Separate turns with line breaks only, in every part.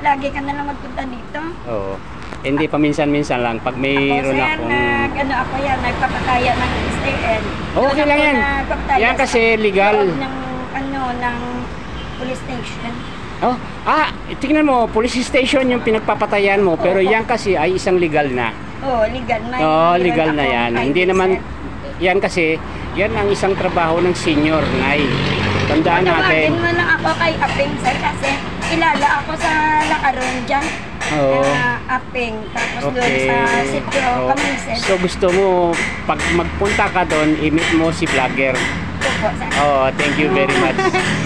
Lagi ka na lang magpunta dito.
Oo. Hindi, paminsan-minsan lang. Pag mayroon
Sir,
akong...
ano ako yan, nagpapataya ng STN.
Okay lang yan. Yan kasi legal.
Ng police station.
Oh, tingnan mo, police station yung pinagpapatayan mo, pero yan kasi ay isang legal na.
Oo, legal na.
Oo, legal na yan. Hindi naman, yan kasi, yan ang isang trabaho ng senior, Nay. Tandaan natin.
Tawagin mo lang ako kay Aping, sir, kasi kilala ako sa lakaron dyan.
Oo.
Aping, tapos doon sa sitio Kamises.
So gusto mo, pag magpunta ka doon, i-meet mo si vlogger.
Opo, sir.
Oh, thank you very much.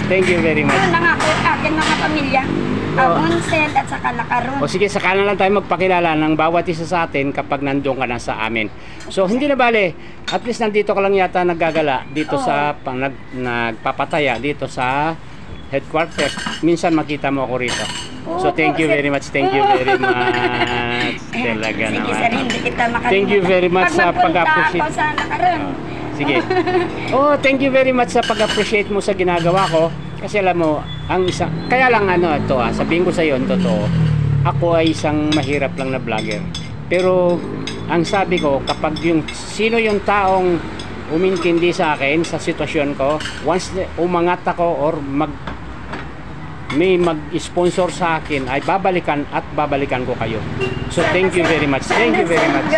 Thank you very much.
Ano lang ako, akin mga pamilya. Amonset at saka lakaron.
O sige, saka na lang tayo magpakilala ng bawat isa sa atin kapag nandun ka na sa amin. So hindi na bale, at least nandito ka lang yata naggagala dito sa nagpapataya dito sa headquarters. Minsan makita mo ako rito. So thank you very much. Thank you very much. Talaga
Sige,
naman.
sir, hindi kita makalimutan.
Thank you very much sa pag-appreciate.
Pag magpunta ako sa lakaron.
Sige. Oh, thank you very much sa pag-appreciate mo sa ginagawa ko. Kasi alam mo, ang isa, kaya lang ito sabihin ko sa iyo, totoo. Ako ay isang mahirap lang na vlogger. Pero ang sabi ko, kapag sino yung taong umintindi sa akin sa sitwasyon ko, once umangat ako or may mag-sponsor sa akin, ay babalikan ko kayo. So thank you very much. Thank you very much.